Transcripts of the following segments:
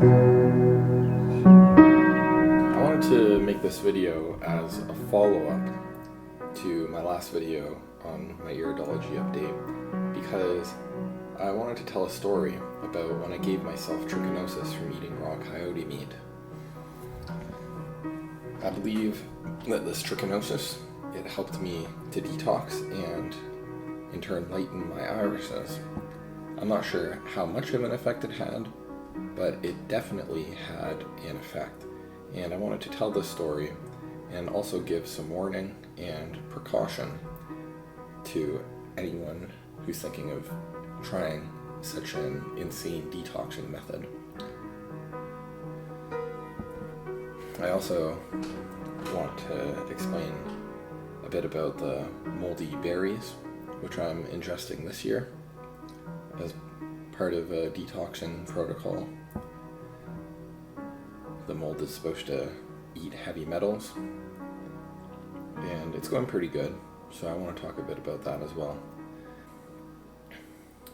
I wanted to make this video as a follow-up to my last video on my iridology update because I wanted to tell a story about when I gave myself trichinosis from eating raw coyote meat. I believe that this trichinosis, it helped me to detox and in turn lighten my irises. I'm not sure how much of an effect it had, but it definitely had an effect. And I wanted to tell this story and also give some warning and precaution to anyone who's thinking of trying such an insane detoxing method. I also want to explain a bit about the moldy berries, which I'm ingesting this year as part of a detoxing protocol. The mold is supposed to eat heavy metals, and it's going pretty good, so I want to talk a bit about that as well.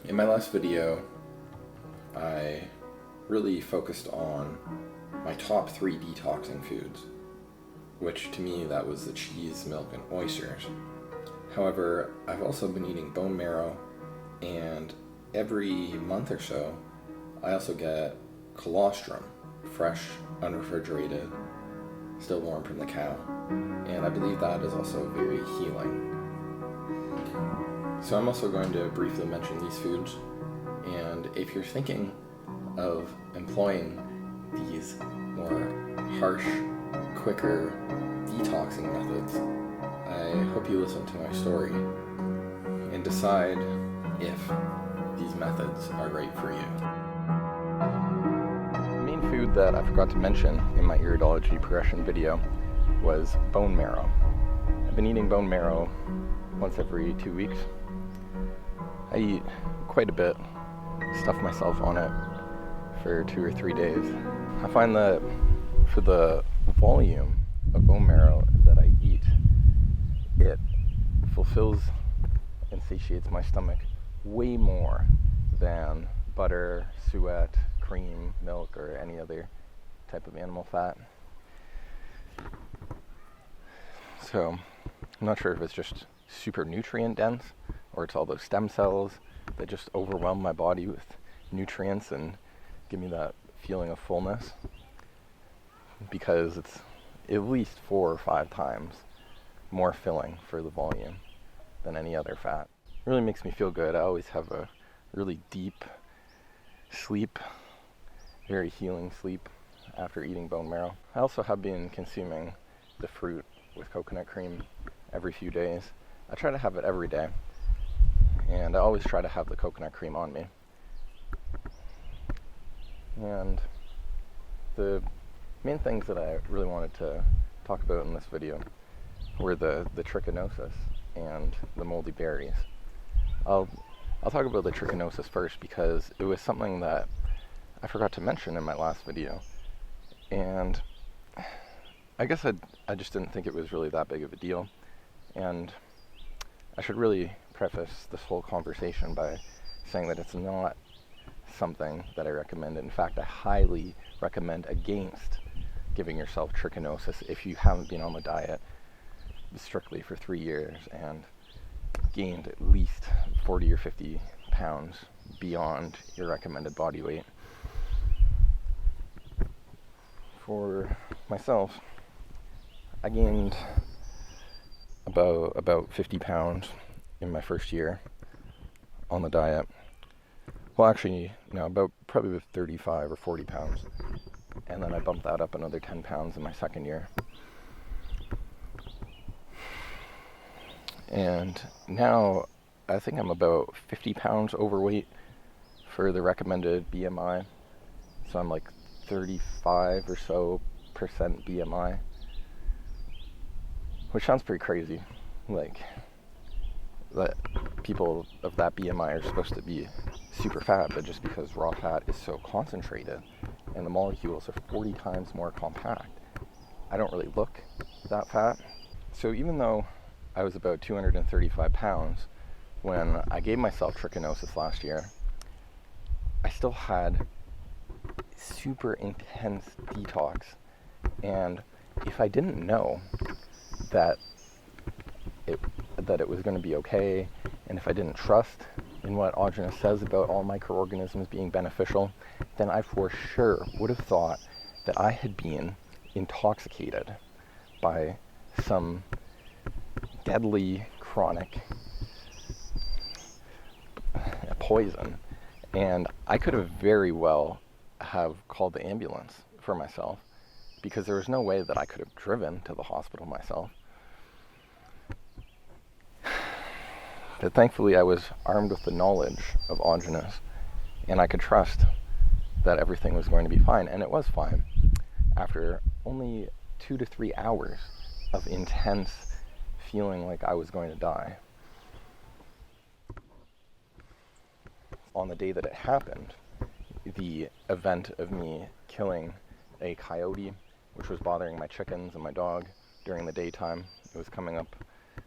In my last video, I really focused on my top 3 detoxing foods, which to me that was the cheese, milk, and oysters. However, I've also been eating bone marrow, and every month or so, I also get colostrum, fresh, unrefrigerated, still warm from the cow, and I believe that is also very healing. So I'm also going to briefly mention these foods, and if you're thinking of employing these more harsh, quicker detoxing methods, I hope you listen to my story and decide if these methods are right for you. The main food that I forgot to mention in my iridology progression video was bone marrow. I've been eating bone marrow once every 2 weeks. I eat quite a bit, stuff myself on it for 2 or 3 days. I find that for the volume of bone marrow that I eat, it fulfills and satiates my stomach way more than butter, suet, cream, milk, or any other type of animal fat. So I'm not sure if it's just super nutrient dense or it's all those stem cells that just overwhelm my body with nutrients and give me that feeling of fullness, because it's at least 4 or 5 times more filling for the volume than any other fat. It really makes me feel good. I always have a really deep sleep, very healing sleep after eating bone marrow. I also have been consuming the fruit with coconut cream every few days. I try to have it every day, and I always try to have the coconut cream on me. And the main things that I really wanted to talk about in this video were the trichinosis and the moldy berries. I'll talk about the trichinosis first because it was something that I forgot to mention in my last video, and I guess I just didn't think it was really that big of a deal. And I should really preface this whole conversation by saying that it's not something that I recommend. In fact, I highly recommend against giving yourself trichinosis if you haven't been on the diet strictly for 3 years and gained at least 40 or 50 pounds beyond your recommended body weight. For myself, I gained about 50 pounds in my first year on the diet. Well, actually, no, about probably 35 or 40 pounds. And then I bumped that up another 10 pounds in my second year. And now I think I'm about 50 pounds overweight for the recommended BMI. So I'm like 35 or so % BMI, which sounds pretty crazy. Like, that people of that BMI are supposed to be super fat, but just because raw fat is so concentrated and the molecules are 40 times more compact, I don't really look that fat. So even though I was about 235 pounds when I gave myself trichinosis last year, I still had super intense detox. And if I didn't know that it was going to be okay, and if I didn't trust in what Augenis says about all microorganisms being beneficial, then I for sure would have thought that I had been intoxicated by some deadly chronic poison. And I could have very well have called the ambulance for myself, because there was no way that I could have driven to the hospital myself. But thankfully I was armed with the knowledge of Augenis, and I could trust that everything was going to be fine, and it was fine after only 2 to 3 hours of intense feeling like I was going to die. On the day that it happened, the event of me killing a coyote, which was bothering my chickens and my dog during the daytime, it was coming up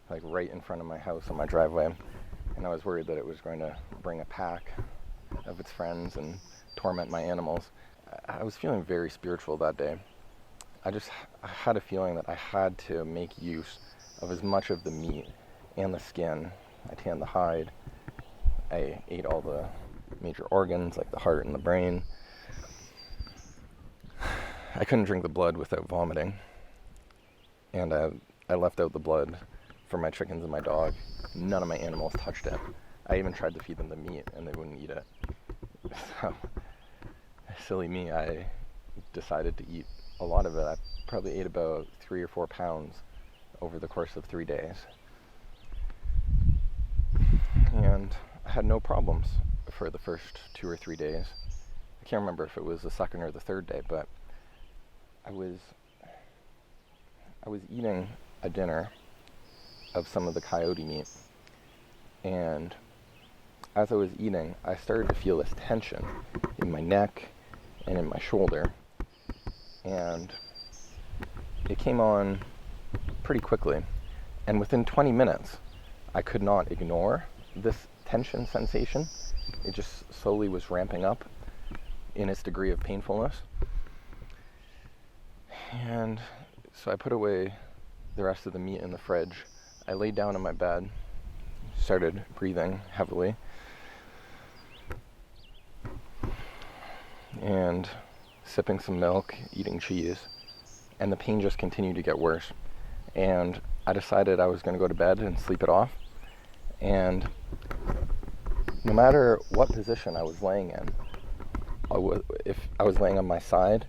like right in front of my house on my driveway, and I was worried that it was going to bring a pack of its friends and torment my animals. I was feeling very spiritual that day. I had a feeling that I had to make use of as much of the meat and the skin. I tanned the hide. I ate all the major organs like the heart and the brain. I couldn't drink the blood without vomiting, and I left out the blood for my chickens and my dog. None of my animals touched it. I even tried to feed them the meat and they wouldn't eat it. So, silly me, I decided to eat a lot of it. I probably ate about 3 or 4 pounds over the course of 3 days. And I had no problems for the first 2 or 3 days. I can't remember if it was the second or the third day, but I was eating a dinner of some of the coyote meat, and as I was eating, I started to feel this tension in my neck and in my shoulder, and it came on pretty quickly, and within 20 minutes I could not ignore this tension sensation. It just slowly was ramping up in its degree of painfulness. And so I put away the rest of the meat in the fridge. I laid down in my bed, started breathing heavily, and sipping some milk, eating cheese, and the pain just continued to get worse. And I decided I was going to go to bed and sleep it off. And no matter what position I was laying in, if I was laying on my side,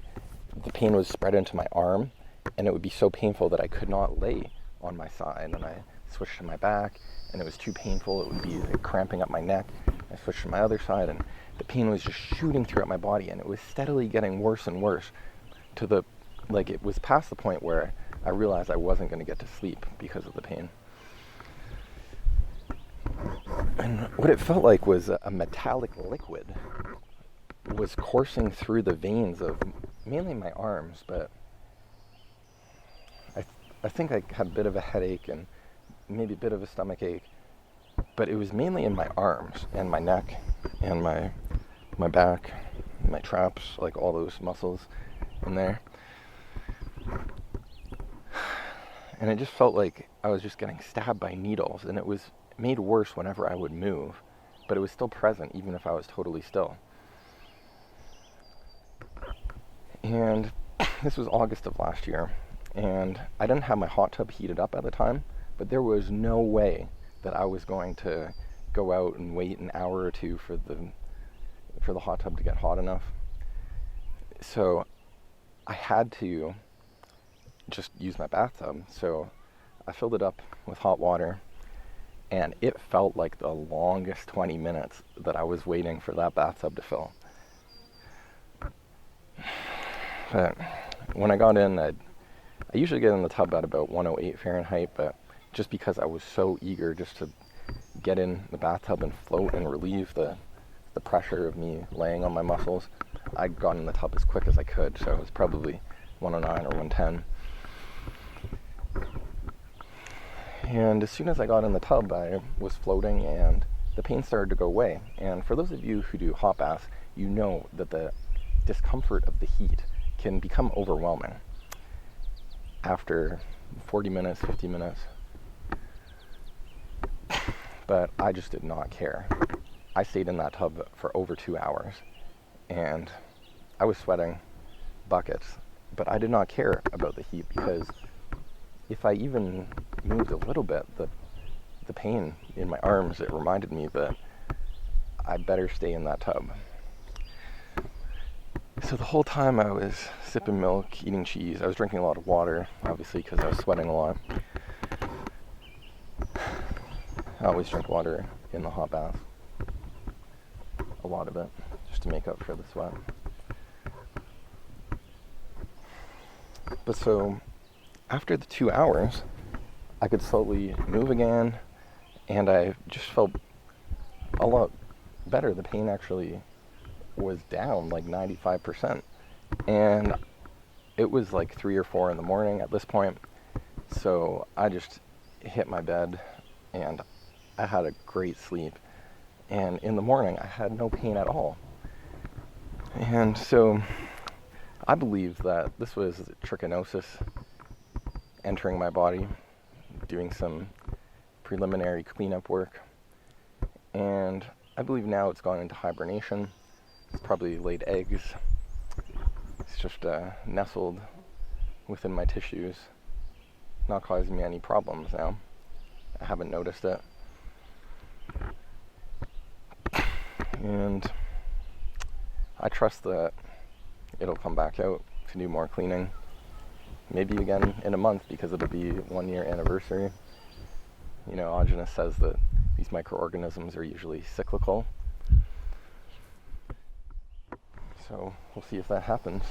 the pain was spread into my arm, and it would be so painful that I could not lay on my side. And I switched to my back, and it was too painful. It would be like cramping up my neck. I switched to my other side, and the pain was just shooting throughout my body, and it was steadily getting worse and worse it was past the point where I realized I wasn't going to get to sleep because of the pain. And what it felt like was a metallic liquid was coursing through the veins of mainly my arms, but I think I had a bit of a headache and maybe a bit of a stomach ache, but it was mainly in my arms and my neck and my back, my traps, like all those muscles in there. And it just felt like I was just getting stabbed by needles, and it was made worse whenever I would move, but it was still present even if I was totally still. And this was August of last year, and I didn't have my hot tub heated up at the time, but there was no way that I was going to go out and wait an hour or two for the hot tub to get hot enough. So I had to just use my bathtub. So I filled it up with hot water, and it felt like the longest 20 minutes that I was waiting for that bathtub to fill. But when I got in, I usually get in the tub at about 108 Fahrenheit, but just because I was so eager just to get in the bathtub and float and relieve the pressure of me laying on my muscles, I got in the tub as quick as I could, so it was probably 109 or 110. And as soon as I got in the tub, I was floating and the pain started to go away. And for those of you who do hot baths, you know that the discomfort of the heat can become overwhelming after 40 minutes, 50 minutes. But I just did not care. I stayed in that tub for over 2 hours, and I was sweating buckets, but I did not care about the heat, because if I even moved a little bit, the pain in my arms, it reminded me that I better stay in that tub. So the whole time I was sipping milk, eating cheese, I was drinking a lot of water, obviously, because I was sweating a lot. I always drink water in the hot bath. A lot of it, just to make up for the sweat. But so, after the 2 hours, I could slowly move again, and I just felt a lot better. The pain actually was down like 95%. And it was like 3 or 4 in the morning at this point. So I just hit my bed, and I had a great sleep. And in the morning, I had no pain at all. And so I believe that this was trichinosis entering my body, doing some preliminary cleanup work. And I believe now it's gone into hibernation. It's probably laid eggs. It's just nestled within my tissues, not causing me any problems now. I haven't noticed it. And I trust that it'll come back out to do more cleaning. Maybe again in a month, because it'll be 1 year anniversary. You know, Ogenus says that these microorganisms are usually cyclical. So we'll see if that happens.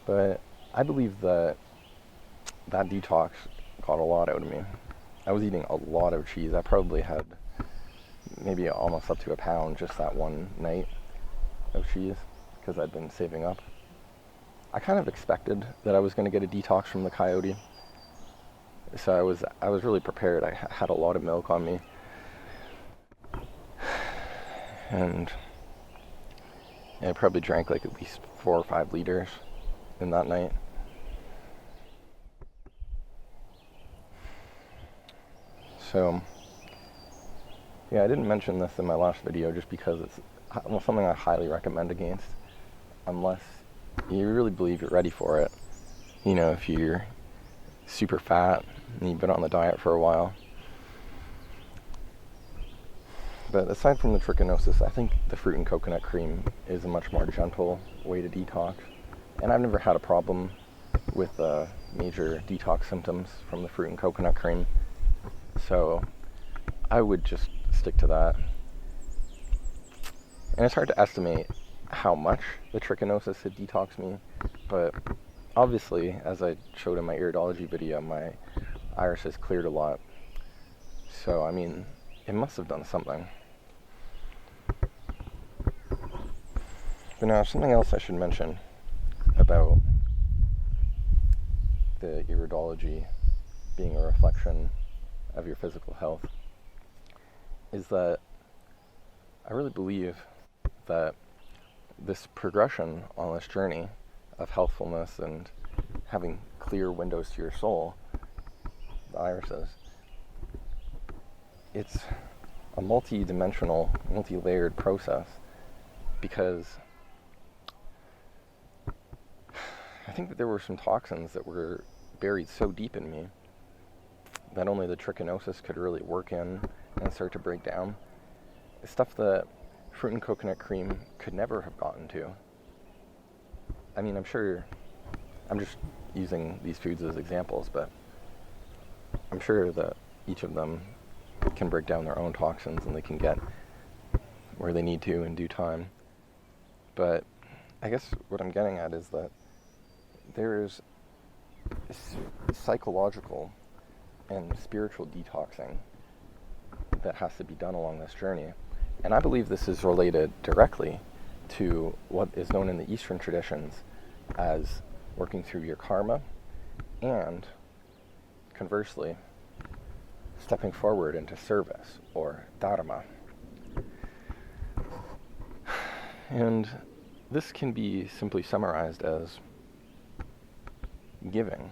But I believe that detox got a lot out of me. I was eating a lot of cheese. I probably had maybe almost up to a pound just that one night of cheese, because I'd been saving up. I kind of expected that I was going to get a detox from the coyote. So I was really prepared. I had a lot of milk on me. And I probably drank like at least 4 or 5 liters in that night. So, yeah, I didn't mention this in my last video just because it's something I highly recommend against, unless you really believe you're ready for it. You know, if you're super fat and you've been on the diet for a while. But aside from the trichinosis, I think the fruit and coconut cream is a much more gentle way to detox. And I've never had a problem with major detox symptoms from the fruit and coconut cream. So I would just stick to that. And it's hard to estimate how much the trichinosis had detoxed me, but obviously, as I showed in my iridology video, my irises cleared a lot. So, I mean, it must have done something. But now, something else I should mention about the iridology being a reflection of your physical health is that I really believe that this progression on this journey of healthfulness and having clear windows to your soul, the irises, it's a multi-dimensional, multi-layered process, because I think that there were some toxins that were buried so deep in me that only the trichinosis could really work in and start to break down. It's stuff that fruit and coconut cream could never have gotten to. I mean, I'm sure, I'm just using these foods as examples, but I'm sure that each of them can break down their own toxins and they can get where they need to in due time. But I guess what I'm getting at is that there's psychological and spiritual detoxing that has to be done along this journey. And I believe this is related directly to what is known in the Eastern traditions as working through your karma, and conversely, stepping forward into service, or Dharma. And this can be simply summarized as giving,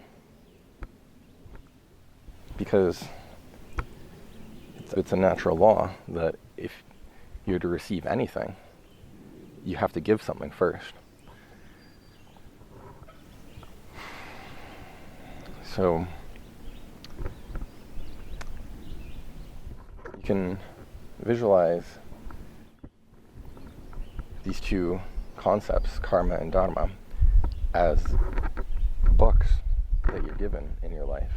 because it's a natural law that if you're to receive anything, you have to give something first. So you can visualize these two concepts, karma and dharma, as books that you're given in your life.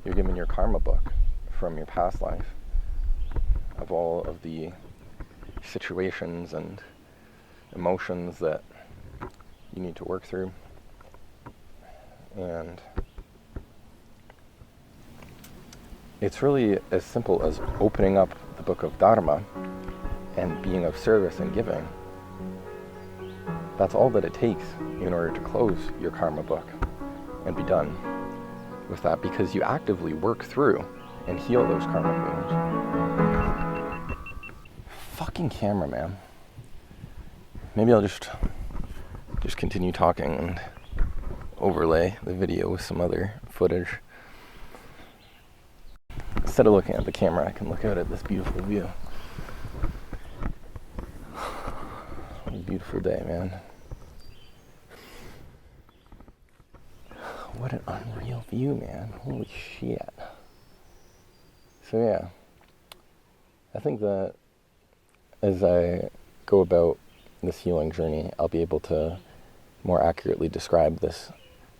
You're given your karma book from your past life of all of the situations and emotions that you need to work through. And it's really as simple as opening up the book of Dharma and being of service and giving. That's all that it takes in order to close your karma book and be done with that, because you actively work through and heal those karmic wounds. Fucking camera, man. Maybe I'll just continue talking and overlay the video with some other footage. Instead of looking at the camera, I can look out at this beautiful view. What a beautiful day, man. What an unreal view, man. Holy shit. So yeah, I think that as I go about this healing journey, I'll be able to more accurately describe this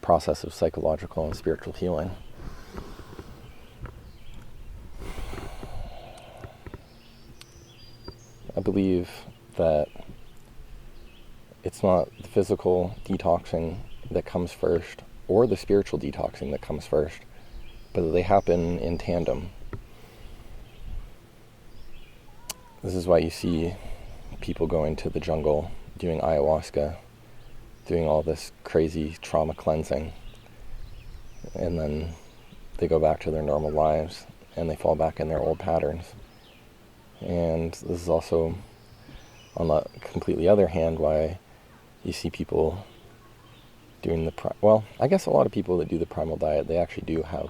process of psychological and spiritual healing. I believe that it's not the physical detoxing that comes first or the spiritual detoxing that comes first, but that they happen in tandem. This is why you see people going to the jungle, doing ayahuasca, doing all this crazy trauma cleansing, and then they go back to their normal lives and they fall back in their old patterns. And this is also, on the completely other hand, why you see people doing I guess a lot of people that do the primal diet, they actually do have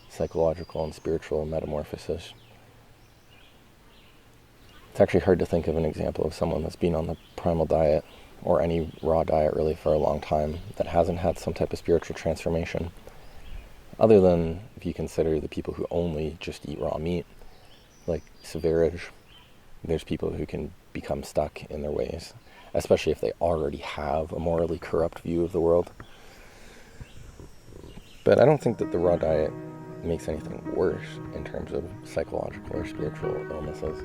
psychological and spiritual metamorphosis. It's actually hard to think of an example of someone that's been on the primal diet or any raw diet really for a long time that hasn't had some type of spiritual transformation, other than if you consider the people who only just eat raw meat, like Severage. There's people who can become stuck in their ways, especially if they already have a morally corrupt view of the world. But I don't think that the raw diet makes anything worse in terms of psychological or spiritual illnesses.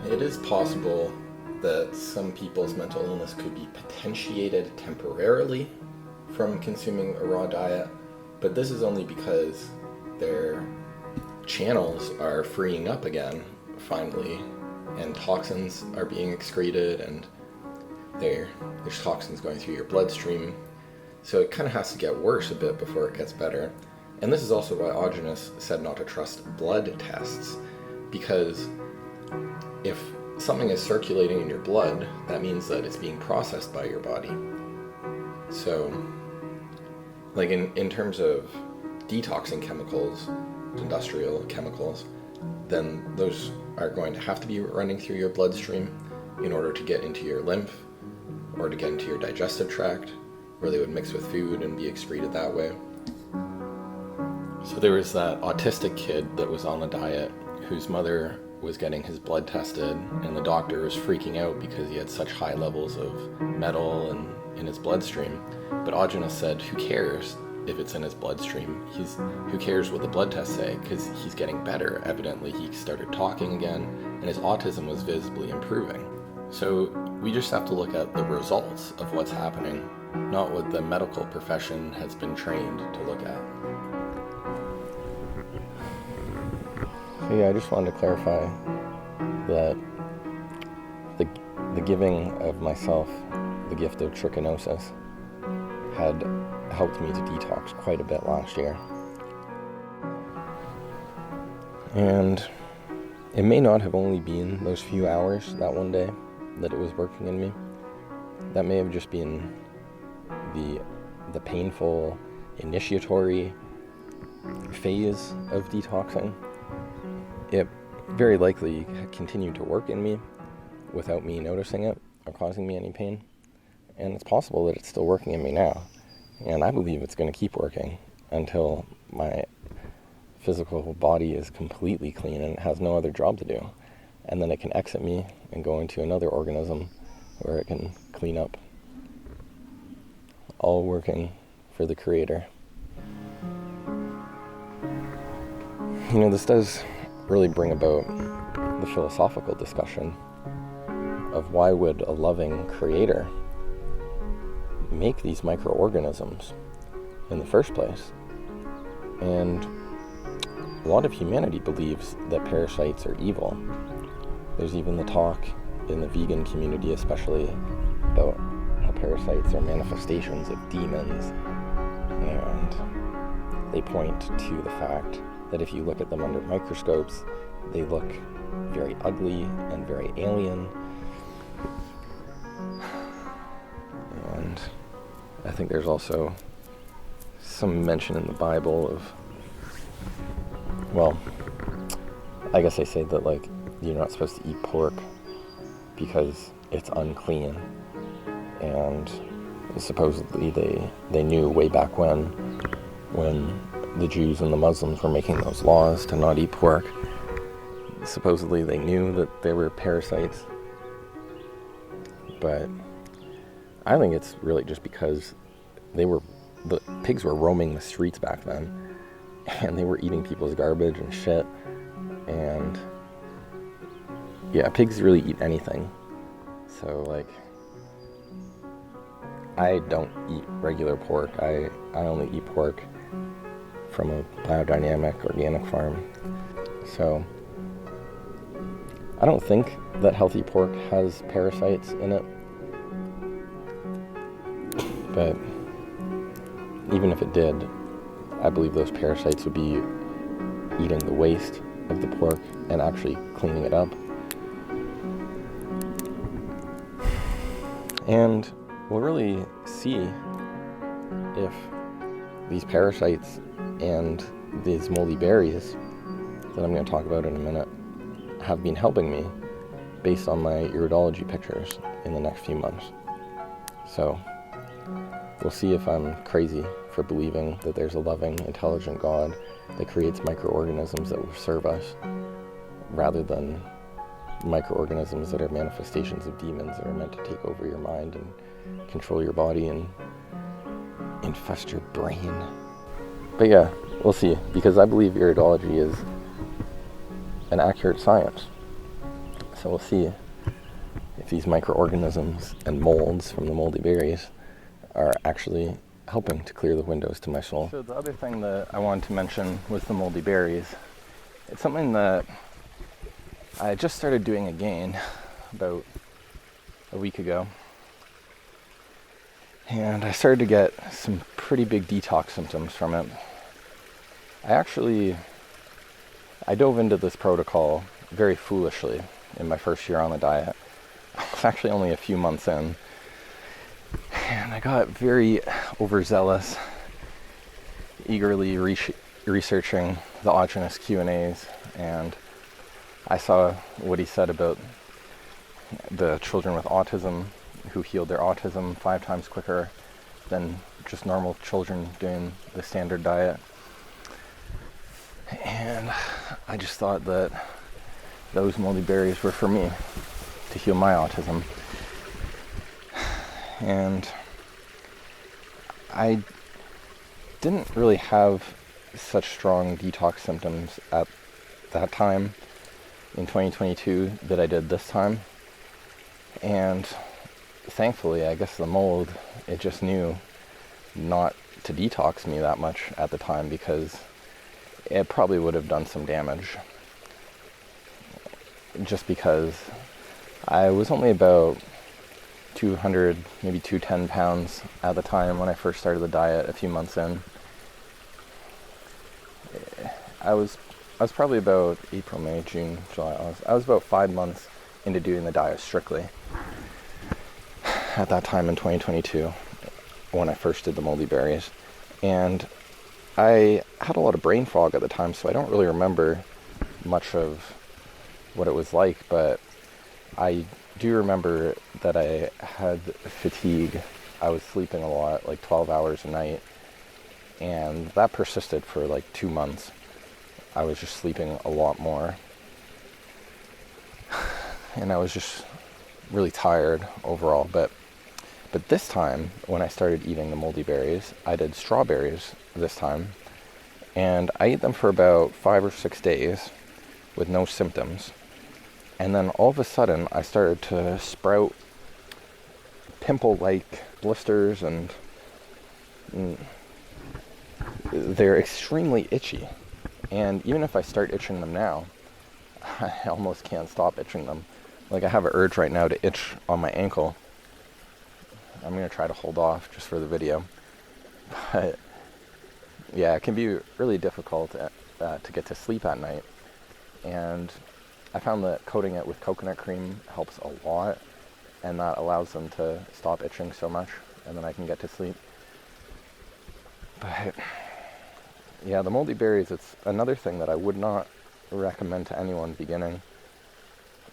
It is possible that some people's mental illness could be potentiated temporarily from consuming a raw diet, but this is only because their channels are freeing up again, finally, and toxins are being excreted, and there's toxins going through your bloodstream. So it kind of has to get worse a bit before it gets better. And this is also why Augenis said not to trust blood tests, because if something is circulating in your blood, that means that it's being processed by your body. So, like in terms of detoxing chemicals, industrial chemicals, then those are going to have to be running through your bloodstream in order to get into your lymph or to get into your digestive tract, where they would mix with food and be excreted that way. So there was that autistic kid that was on the diet whose mother was getting his blood tested, and the doctor was freaking out because he had such high levels of metal in his bloodstream. But Augenis said, who cares if it's in his bloodstream? Who cares what the blood tests say, because he's getting better. Evidently he started talking again, and his autism was visibly improving. So we just have to look at the results of what's happening, not what the medical profession has been trained to look at. So yeah, I just wanted to clarify that the giving of myself the gift of trichinosis had helped me to detox quite a bit last year. And it may not have only been those few hours that one day that it was working in me. That may have just been the painful initiatory phase of detoxing. It very likely continued to work in me without me noticing it or causing me any pain. And it's possible that it's still working in me now. And I believe it's going to keep working until my physical body is completely clean and it has no other job to do. And then it can exit me and go into another organism where it can clean up. All working for the Creator. You know, this does really bring about the philosophical discussion of why would a loving Creator make these microorganisms in the first place? And a lot of humanity believes that parasites are evil. There's even the talk in the vegan community especially about how parasites are manifestations of demons, and they point to the fact that if you look at them under microscopes, they look very ugly and very alien. And I think there's also some mention in the Bible of, well, I guess they say that, like, you're not supposed to eat pork because it's unclean. And supposedly they knew way back when the Jews and the Muslims were making those laws to not eat pork. Supposedly they knew that there were parasites. But I think it's really just because the pigs were roaming the streets back then, and they were eating people's garbage and shit. And yeah, pigs really eat anything. So, like, I don't eat regular pork. I only eat pork from a biodynamic organic farm. So I don't think that healthy pork has parasites in it. But even if it did, I believe those parasites would be eating the waste of the pork and actually cleaning it up. And we'll really see if these parasites and these moldy berries that I'm going to talk about in a minute have been helping me based on my iridology pictures in the next few months. So we'll see if I'm crazy for believing that there's a loving, intelligent God that creates microorganisms that will serve us rather than microorganisms that are manifestations of demons that are meant to take over your mind and control your body and infest your brain. But yeah, we'll see, because I believe iridology is an accurate science. So we'll see if these microorganisms and molds from the moldy berries are actually helping to clear the windows to my soul. So the other thing that I wanted to mention was the moldy berries. It's something that I just started doing again about a week ago. And I started to get some pretty big detox symptoms from it. I dove into this protocol very foolishly in my first year on the diet. I was actually only a few months in. And I got very overzealous, eagerly researching the autogenous Q&As, and I saw what he said about the children with autism who healed their autism 5 times quicker than just normal children doing the standard diet. And I just thought that those moldy berries were for me to heal my autism. And I didn't really have such strong detox symptoms at that time in 2022 that I did this time. And thankfully, I guess the mold, it just knew not to detox me that much at the time, because it probably would have done some damage. Just because I was only about 200, maybe 210 pounds at the time when I first started the diet a few months in. I was was probably about April, May, June, July, August. I was about 5 months into doing the diet strictly at that time in 2022 when I first did the moldy berries. And I had a lot of brain fog at the time, so I don't really remember much of what it was like, but I do remember that I had fatigue. I was sleeping a lot, like 12 hours a night, and that persisted for like 2 months. I was just sleeping a lot more, and I was just really tired overall. But this time, when I started eating the moldy berries, I did strawberries this time, and I ate them for about 5 or 6 days with no symptoms. And then all of a sudden, I started to sprout pimple-like blisters, and they're extremely itchy. And even if I start itching them now, I almost can't stop itching them. Like, I have an urge right now to itch on my ankle. I'm going to try to hold off just for the video. But yeah, it can be really difficult to get to sleep at night. And I found that coating it with coconut cream helps a lot, and that allows them to stop itching so much, and then I can get to sleep. But yeah, the moldy berries, it's another thing that I would not recommend to anyone beginning.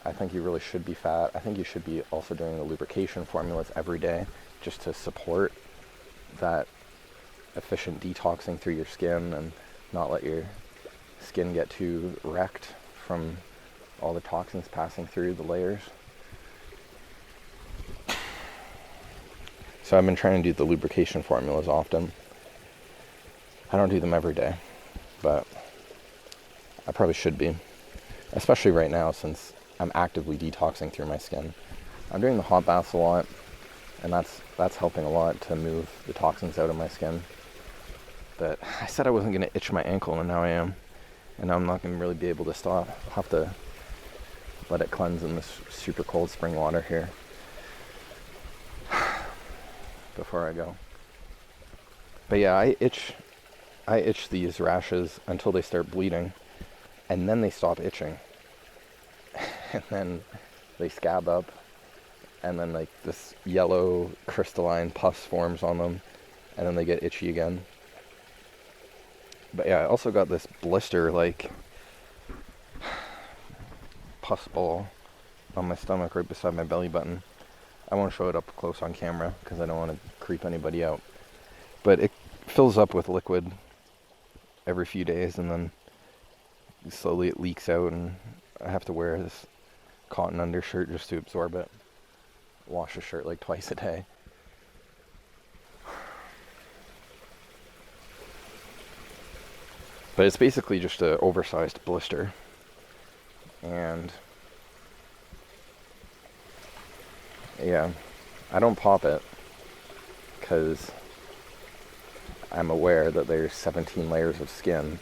I think you really should be fat. I think you should be also doing the lubrication formulas every day just to support that efficient detoxing through your skin and not let your skin get too wrecked from all the toxins passing through the layers. So I've been trying to do the lubrication formulas often. I don't do them every day, but I probably should be, especially right now since I'm actively detoxing through my skin. I'm doing the hot baths a lot, and that's helping a lot to move the toxins out of my skin. But I said I wasn't going to itch my ankle, and now I am. And now I'm not going to really be able to stop. I'll have to let it cleanse in this super cold spring water here before I go. But yeah, I itch these rashes until they start bleeding, and then they stop itching. And then they scab up, and then like this yellow crystalline pus forms on them, and then they get itchy again. But yeah, I also got this blister like pus ball on my stomach right beside my belly button. I won't show it up close on camera because I don't want to creep anybody out. But it fills up with liquid every few days, and then slowly it leaks out, and I have to wear this cotton undershirt just to absorb it. Wash the shirt like twice a day. But it's basically just an oversized blister. And yeah, I don't pop it because I'm aware that there's 17 layers of skin,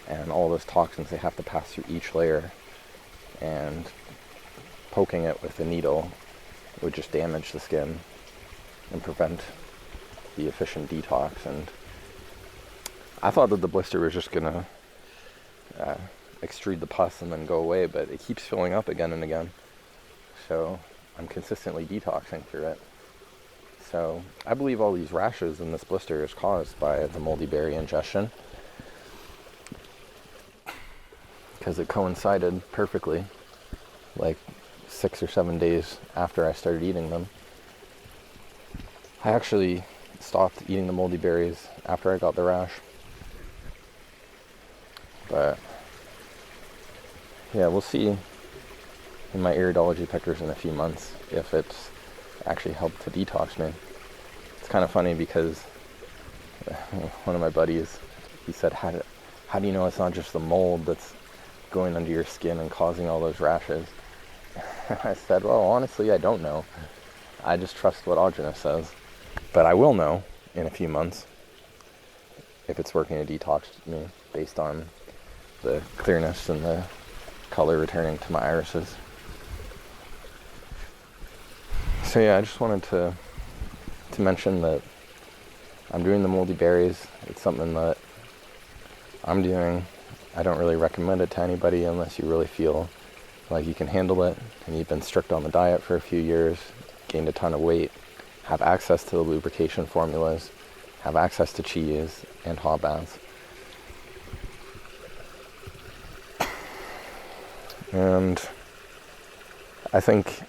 and all those toxins, they have to pass through each layer, and poking it with a needle would just damage the skin and prevent the efficient detox. And I thought that the blister was just gonna extrude the pus and then go away, but it keeps filling up again and again, so I'm consistently detoxing through it. So I believe all these rashes in this blister is caused by the moldy berry ingestion, because it coincided perfectly, like 6 or 7 days after I started eating them. I actually stopped eating the moldy berries after I got the rash. But yeah, we'll see in my iridology pictures in a few months if it's actually helped to detox me. It's kind of funny because one of my buddies, he said, how do you know it's not just the mold that's going under your skin and causing all those rashes? I said, well, honestly, I don't know. I just trust what Aujana says. But I will know in a few months if it's working to detox me based on the clearness and the color returning to my irises. So yeah, I just wanted to mention that I'm doing the moldy berries. It's something that I'm doing I don't really recommend it to anybody unless you really feel like you can handle it and you've been strict on the diet for a few years, gained a ton of weight, have access to the lubrication formulas, have access to cheese and hot baths. And I think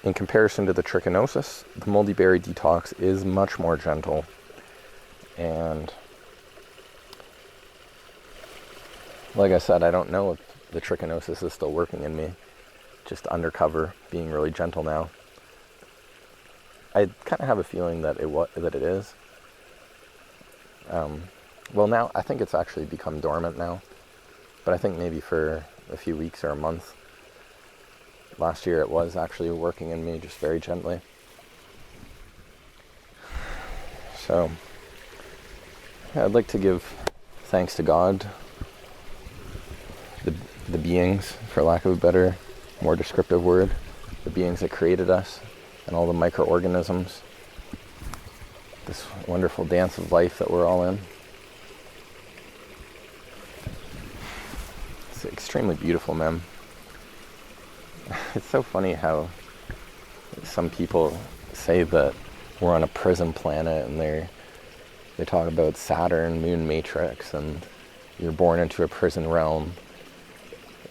in comparison to the trichinosis, the moldy berry detox is much more gentle. And like I said, I don't know if the trichinosis is still working in me, just undercover, being really gentle now. I kind of have a feeling that it is. Well, now I think it's actually become dormant now, but I think maybe for a few weeks or a month last year it was actually working in me just very gently. So yeah, I'd like to give thanks to God, the beings, for lack of a better, more descriptive word, the beings that created us and all the microorganisms, this wonderful dance of life that we're all in. It's extremely beautiful, man. It's so funny how some people say that we're on a prison planet, and they talk about Saturn, moon matrix, and you're born into a prison realm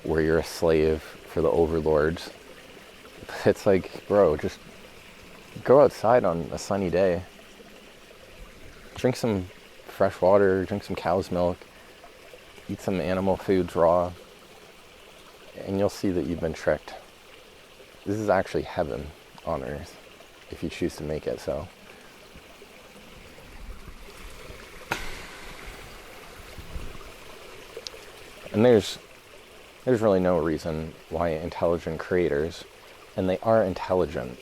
where you're a slave for the overlords. It's like, bro, just go outside on a sunny day, drink some fresh water, drink some cow's milk, eat some animal foods raw, and you'll see that you've been tricked. This is actually heaven on earth, if you choose to make it so. And there's really no reason why intelligent creators, and they are intelligent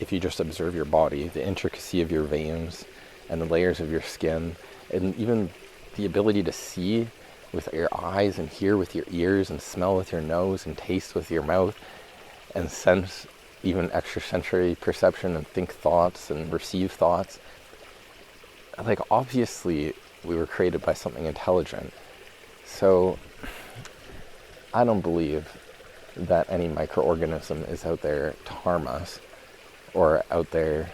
if you just observe your body, the intricacy of your veins and the layers of your skin, and even the ability to see with your eyes and hear with your ears and smell with your nose and taste with your mouth and sense even extrasensory perception and think thoughts and receive thoughts. Like, obviously we were created by something intelligent. So I don't believe that any microorganism is out there to harm us or out there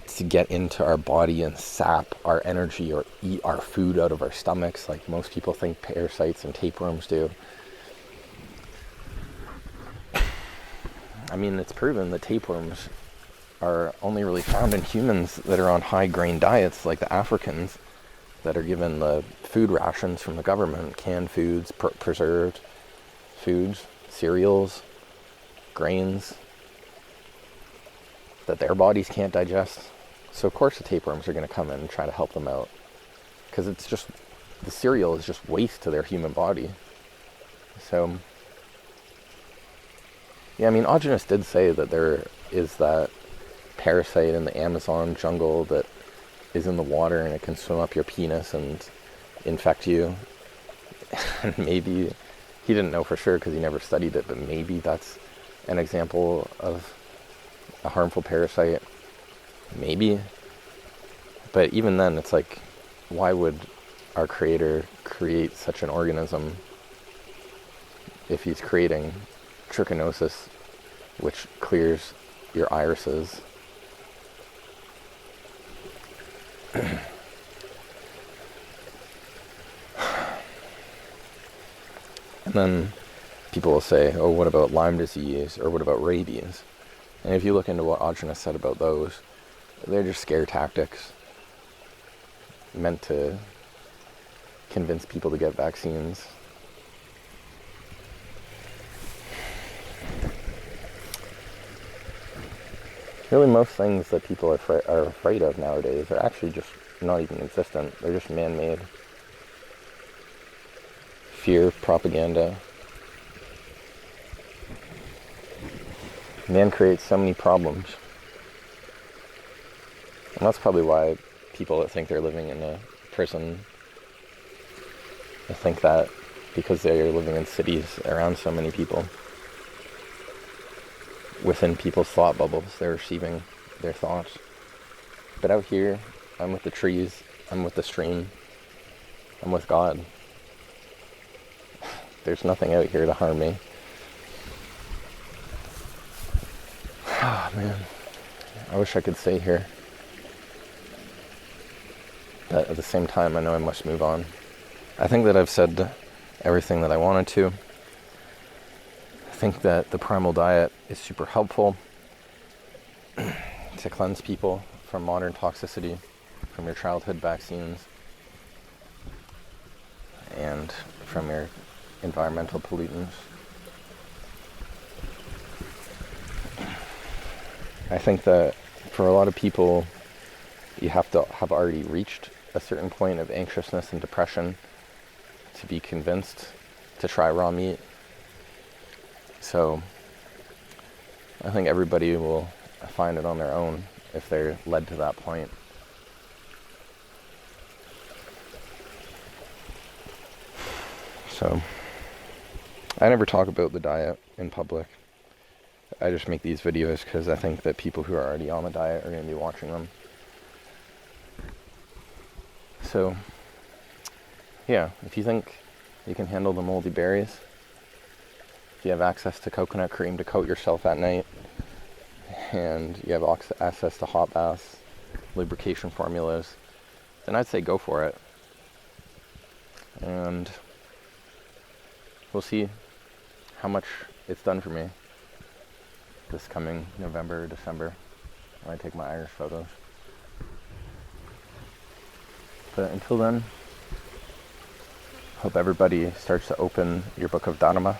to get into our body and sap our energy or eat our food out of our stomachs like most people think parasites and tapeworms do. I mean, it's proven that tapeworms are only really found in humans that are on high grain diets, like the Africans that are given the food rations from the government, canned foods, preserved foods, cereals, grains that their bodies can't digest. So of course the tapeworms are going to come in and try to help them out, because it's just, the cereal is just waste to their human body. So yeah, I mean, Augenis did say that there is that parasite in the Amazon jungle that is in the water and it can swim up your penis and infect you. And maybe, he didn't know for sure because he never studied it, but maybe that's an example of a harmful parasite. Maybe. But even then, it's like, why would our creator create such an organism if he's creating trichinosis, which clears your irises? And then people will say, oh, what about Lyme disease, or what about rabies? And if you look into what Augenis said about those, they're just scare tactics meant to convince people to get vaccines. Really, most things that people are afraid of nowadays are actually just not even existent. They're just man-made. Fear, propaganda. Man creates so many problems. And that's probably why people that think they're living in a prison think that, because they're living in cities around so many people. Within people's thought bubbles, they're receiving their thoughts. But out here, I'm with the trees, I'm with the stream, I'm with God. There's nothing out here to harm me. Oh, man. I wish I could stay here. But at the same time, I know I must move on. I think that I've said everything that I wanted to. I think that the primal diet is super helpful to cleanse people from modern toxicity, from your childhood vaccines, and from your environmental pollutants. I think that for a lot of people, you have to have already reached a certain point of anxiousness and depression to be convinced to try raw meat. So I think everybody will find it on their own if they're led to that point. So I never talk about the diet in public. I just make these videos because I think that people who are already on the diet are going to be watching them. So, yeah, if you think you can handle the moldy berries, if you have access to coconut cream to coat yourself at night, and you have access to hot baths, lubrication formulas, then I'd say go for it. And we'll see how much it's done for me this coming November or December when I take my Irish photos. But until then, hope everybody starts to open your book of Dharma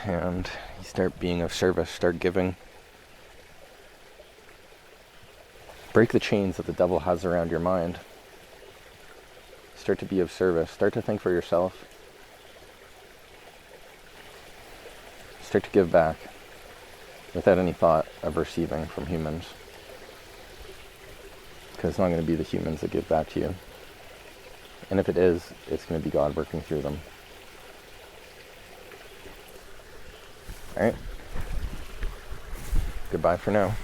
and you start being of service, start giving. Break the chains that the devil has around your mind. Start to be of service. Start to think for yourself. Start to give back without any thought of receiving from humans. Because it's not going to be the humans that give back to you. And if it is, it's going to be God working through them. Alright? Goodbye for now.